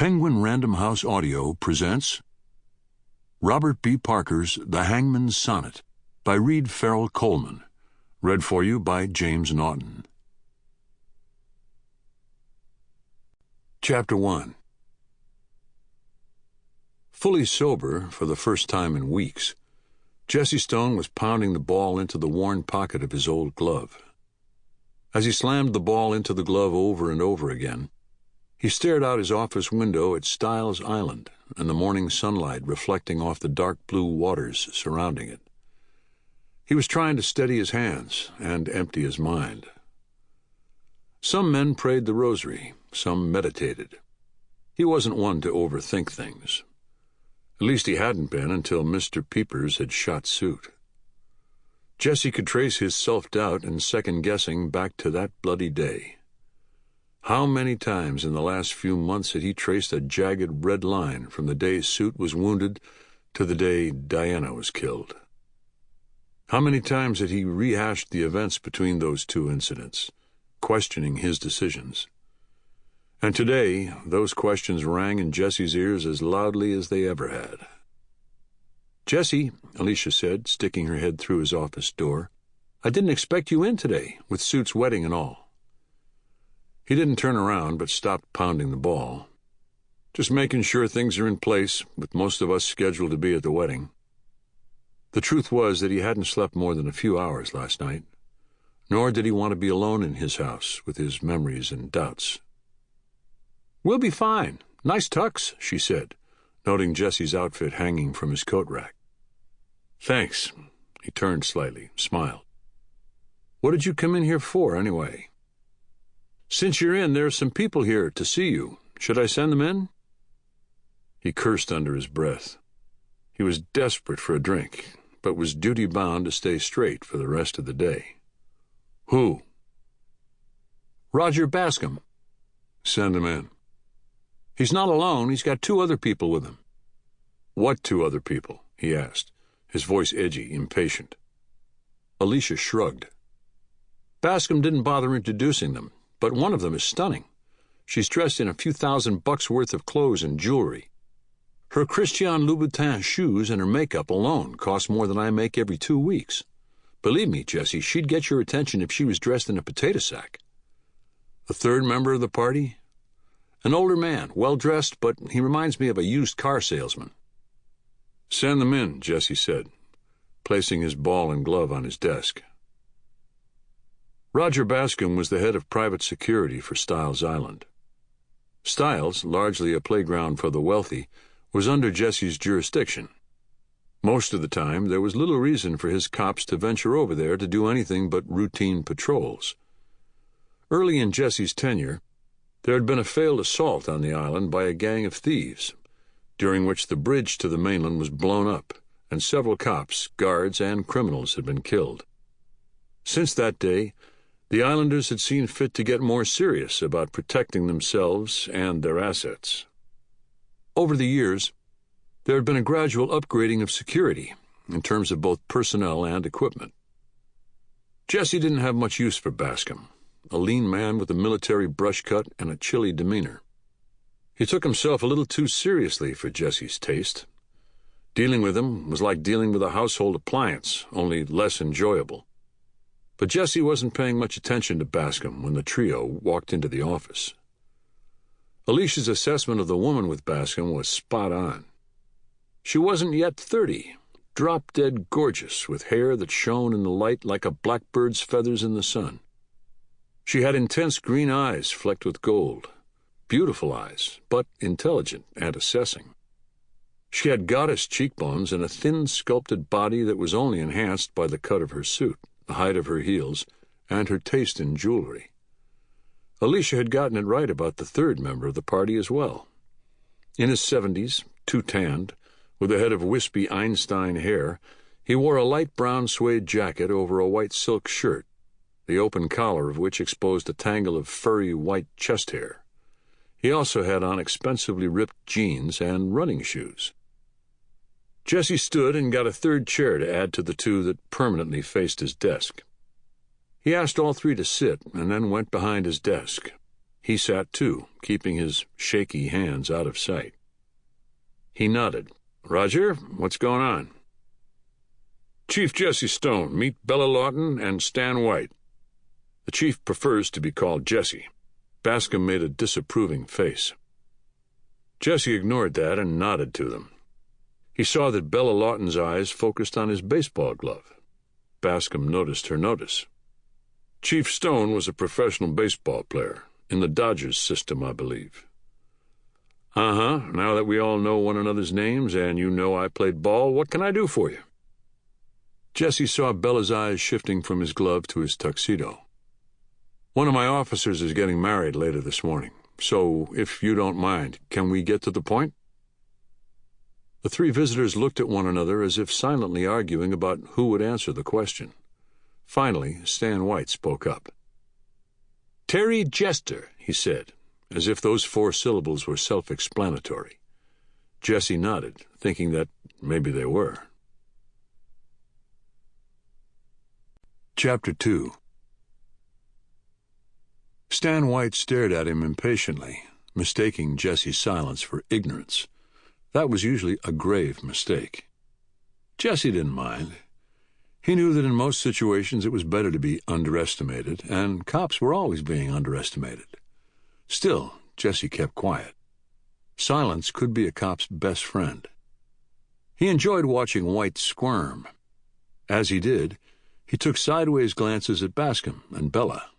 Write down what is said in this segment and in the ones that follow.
Penguin Random House Audio presents Robert B. Parker's The Hangman's Sonnet by Farrel Coleman, read for you by James Naughton. Chapter 1. Fully sober for the first time in weeks, Jesse Stone was pounding the ball into the worn pocket of his old glove. As he slammed the ball into the glove over and over again, he stared out his office window at Styles Island and the morning sunlight reflecting off the dark blue waters surrounding it. He was trying to steady his hands and empty his mind. Some men prayed the rosary, some meditated. He wasn't one to overthink things. At least he hadn't been until Mr. Peepers had shot Suit. Jesse could trace his self-doubt and second-guessing back to that bloody day. How many times in the last few months had he traced a jagged red line from the day Suit was wounded to the day Diana was killed? How many times had he rehashed the events between those two incidents, questioning his decisions? And today, those questions rang in Jesse's ears as loudly as they ever had. "Jesse," Alicia said, sticking her head through his office door, "I didn't expect you in today, with Suit's wedding and all." He didn't turn around, but stopped pounding the ball. "Just making sure things are in place, with most of us scheduled to be at the wedding." The truth was that he hadn't slept more than a few hours last night, nor did he want to be alone in his house with his memories and doubts. "We'll be fine. Nice tux," she said, noting Jesse's outfit hanging from his coat rack. "Thanks." He turned slightly, smiled. "What did you come in here for, anyway?" "Since you're in, there are some people here to see you. Should I send them in?" He cursed under his breath. He was desperate for a drink, but was duty-bound to stay straight for the rest of the day. "Who?" "Roger Bascom." "Send him in." "He's not alone. He's got two other people with him." "What two other people?" he asked, his voice edgy, impatient. Alicia shrugged. "Bascom didn't bother introducing them, but one of them is stunning. She's dressed in a few $1,000 worth of clothes and jewelry. Her Christian Louboutin shoes and her makeup alone cost more than I make every 2 weeks. Believe me, Jesse, she'd get your attention if she was dressed in a potato sack." "The third member of the party?" "An older man, well-dressed, but he reminds me of a used car salesman." "Send them in," Jesse said, placing his ball and glove on his desk. Roger Bascom was the head of private security for Styles Island. Styles, largely a playground for the wealthy, was under Jesse's jurisdiction. Most of the time, there was little reason for his cops to venture over there to do anything but routine patrols. Early in Jesse's tenure, there had been a failed assault on the island by a gang of thieves, during which the bridge to the mainland was blown up, and several cops, guards, and criminals had been killed. Since that day, the islanders had seen fit to get more serious about protecting themselves and their assets. Over the years, there had been a gradual upgrading of security in terms of both personnel and equipment. Jesse didn't have much use for Bascom, a lean man with a military brush cut and a chilly demeanor. He took himself a little too seriously for Jesse's taste. Dealing with him was like dealing with a household appliance, only less enjoyable. But Jesse wasn't paying much attention to Bascom when the trio walked into the office. Alicia's assessment of the woman with Bascom was spot on. She wasn't yet 30, drop-dead gorgeous, with hair that shone in the light like a blackbird's feathers in the sun. She had intense green eyes flecked with gold, beautiful eyes, but intelligent and assessing. She had goddess cheekbones and a thin, sculpted body that was only enhanced by the cut of her suit, the height of her heels, and her taste in jewelry. Alicia had gotten it right about the third member of the party as well. In his 70s, too tanned, with a head of wispy Einstein hair, he wore a light brown suede jacket over a white silk shirt, the open collar of which exposed a tangle of furry white chest hair. He also had on expensively ripped jeans and running shoes. Jesse stood and got a third chair to add to the two that permanently faced his desk. He asked all three to sit and then went behind his desk. He sat too, keeping his shaky hands out of sight. He nodded. "Roger, what's going on?" "Chief Jesse Stone, meet Bella Lawton and Stan White." The chief prefers to be called Jesse. Bascom made a disapproving face. Jesse ignored that and nodded to them. He saw that Bella Lawton's eyes focused on his baseball glove. Bascom noticed her notice. Chief Stone was a professional baseball player, in the Dodgers system, I believe. "Uh-huh, now that we all know one another's names and you know I played ball, what can I do for you?" Jesse saw Bella's eyes shifting from his glove to his tuxedo. "One of my officers is getting married later this morning, so if you don't mind, can we get to the point?" The three visitors looked at one another as if silently arguing about who would answer the question. Finally, Stan White spoke up. "Terry Jester," he said, as if those 4 syllables were self-explanatory. Jesse nodded, thinking that maybe they were. Chapter 2. Stan White stared at him impatiently, mistaking Jesse's silence for ignorance. That was usually a grave mistake. Jesse didn't mind. He knew that in most situations it was better to be underestimated, and cops were always being underestimated. Still, Jesse kept quiet. Silence could be a cop's best friend. He enjoyed watching White squirm. As he did, he took sideways glances at Bascom and Bella.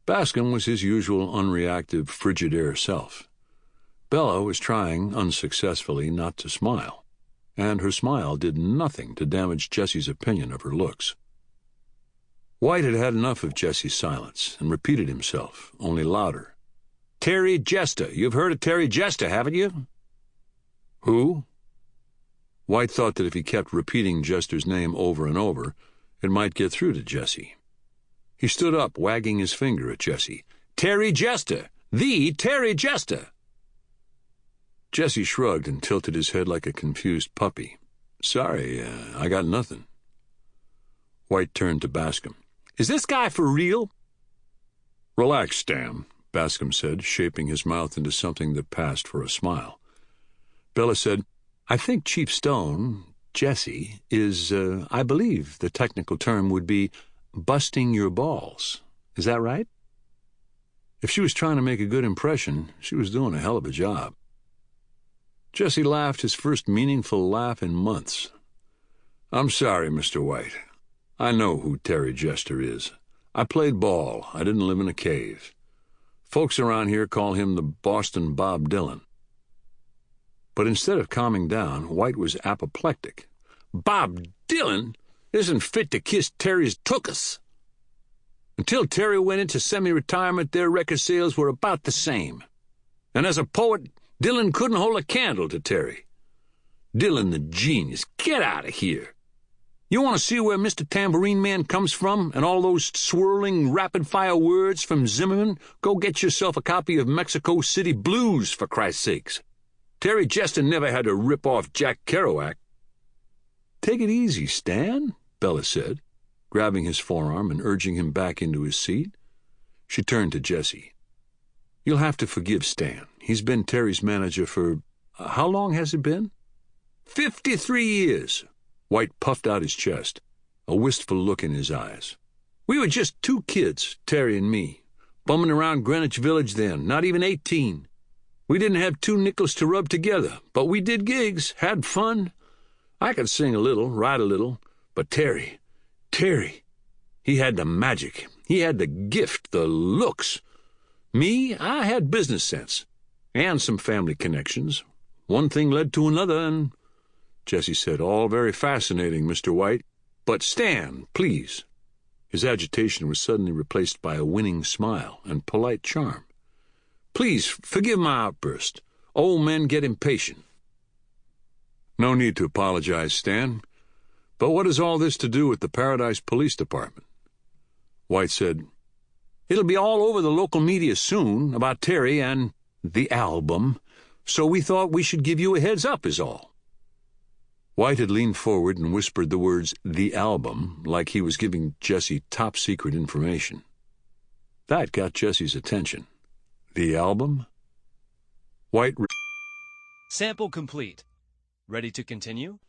Bascom was his usual unreactive, Frigidaire self. Bella was trying, unsuccessfully, not to smile, and her smile did nothing to damage Jesse's opinion of her looks. White had had enough of Jesse's silence and repeated himself, only louder. "Terry Jester. You've heard of Terry Jester, haven't you?" "Who?" White thought that if he kept repeating Jester's name over and over, it might get through to Jesse. He stood up, wagging his finger at Jesse. "Terry Jester! The Terry Jester!" Jesse shrugged and tilted his head like a confused puppy. "Sorry, I got nothing." White turned to Bascom. "Is this guy for real?" "Relax, Stan," Bascom said, shaping his mouth into something that passed for a smile. Bella said, "I think Chief Stone, Jesse, is, I believe the technical term would be busting your balls. Is that right?" If she was trying to make a good impression, she was doing a hell of a job. Jesse laughed his first meaningful laugh in months. "I'm sorry, Mr. White. I know who Terry Jester is. I played ball. I didn't live in a cave. Folks around here call him the Boston Bob Dylan." But instead of calming down, White was apoplectic. "Bob Dylan isn't fit to kiss Terry's tuchus. Until Terry went into semi-retirement, their record sales were about the same. And as a poet, Dylan couldn't hold a candle to Terry. Dylan the genius. Get out of here. You want to see where Mr. Tambourine Man comes from and all those swirling, rapid-fire words from Zimmerman? Go get yourself a copy of Mexico City Blues, for Christ's sakes. Terry Jester never had to rip off Jack Kerouac." "Take it easy, Stan," Bella said, grabbing his forearm and urging him back into his seat. She turned to Jesse. "You'll have to forgive Stan. He's been Terry's manager for... how long has it been?" 53 years. White puffed out his chest, a wistful look in his eyes. "We were just 2 kids, Terry and me, bumming around Greenwich Village then, not even 18. We didn't have 2 nickels to rub together, but we did gigs, had fun. I could sing a little, write a little, but Terry, he had the magic. He had the gift, the looks. Me, I had business sense, and some family connections. One thing led to another, and..." Jesse said, "All very fascinating, Mr. White. But Stan, please." His agitation was suddenly replaced by a winning smile and polite charm. "Please, forgive my outburst. Old men get impatient." "No need to apologize, Stan. But what has all this to do with the Paradise Police Department?" White said, "It'll be all over the local media soon about Terry and the album, so we thought we should give you a heads up is all." White had leaned forward and whispered the words, "the album," like he was giving Jesse top-secret information. That got Jesse's attention. The album? White. Sample complete. Ready to continue?